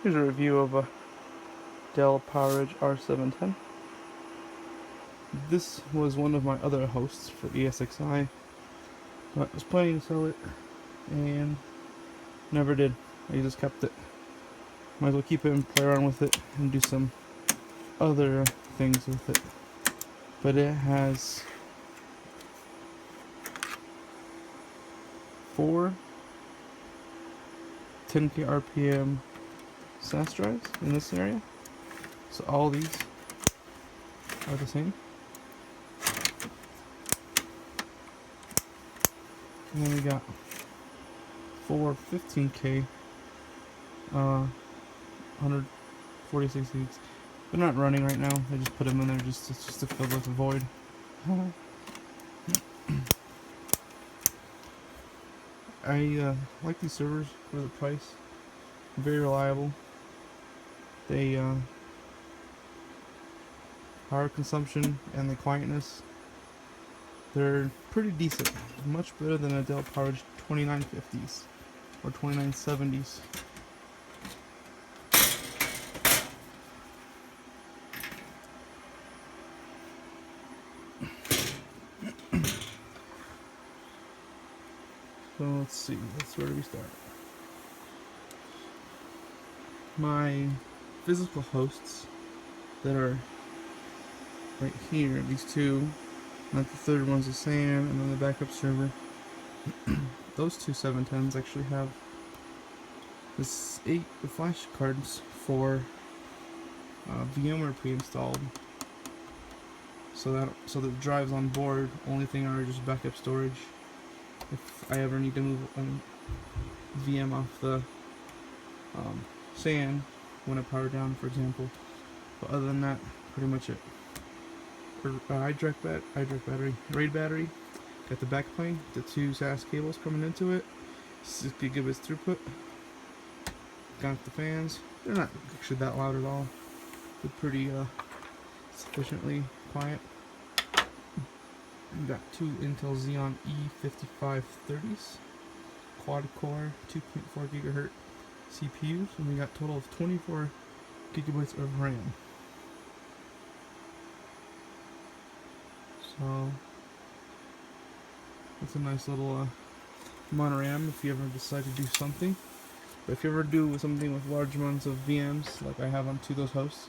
Here's a review of a Dell PowerEdge R710. This was one of my other hosts for ESXi, but I was planning to sell it and never did. I just kept it. Might as well keep it and play around with it and do some other things with it. But it has 4 10K RPM SAS drives in this area. So all these are the same. And then we got 4 15K 146 gigs. They're not running right now. I just put them in there just to fill with the void. I like these servers for the price. Very reliable. They power consumption and the quietness, they're pretty decent. Much better than a Dell PowerEdge 2950s or 2970s. So let's see, where do we start? My physical hosts that are right here, these two, not the third one's the same, and then the backup server. Those two 710s actually have this 8 flash cards for VMware pre-installed, so the drives on board only thing are just backup storage if I ever need to move VM off the SAN when I power down, for example. But other than that, pretty much it. iDirect battery, RAID battery. Got the backplane, the 2 SAS cables coming into it, 6 gigabits throughput. Got the fans. They're not actually that loud at all. They're pretty sufficiently quiet. We got 2 Intel Xeon E5530s, quad core, 2.4 gigahertz CPUs, and we got a total of 24 gigabytes of RAM. So it's a nice little amount of RAM if you ever decide to do something. But if you ever do something with large amounts of VMs, like I have on 2 of those hosts,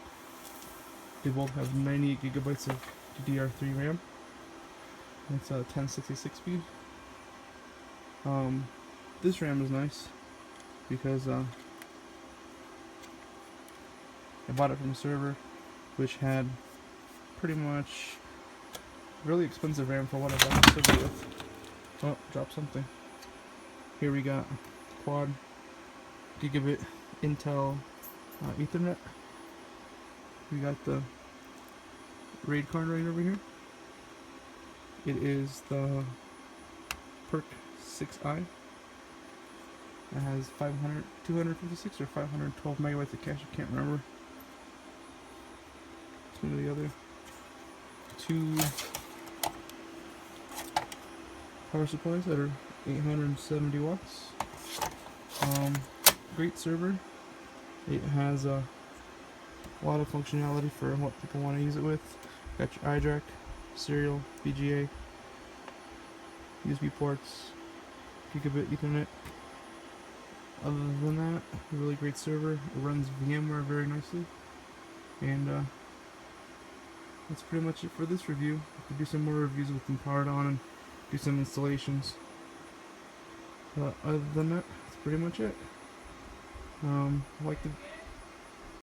they both have 98 gigabytes of DDR3 RAM. It's a 1066 speed. This RAM is nice because I bought it from a server which had pretty much really expensive RAM for what I bought the server with. Oh, dropped something. Here we got quad gigabit Intel Ethernet. We got the RAID card right over here. It is the PERC 6i. It has 256 or 512 megabytes of cache, I can't remember. It's one of the other 2 power supplies that are 870 watts. Great server. It has a lot of functionality for what people want to use it with. Got your iDirect, serial, VGA, USB ports, gigabit Ethernet. Other than that, a really great server. It runs VMware very nicely, and that's pretty much it for this review. I could do some more reviews with them powered on and do some installations. But other than that, that's pretty much it. I like the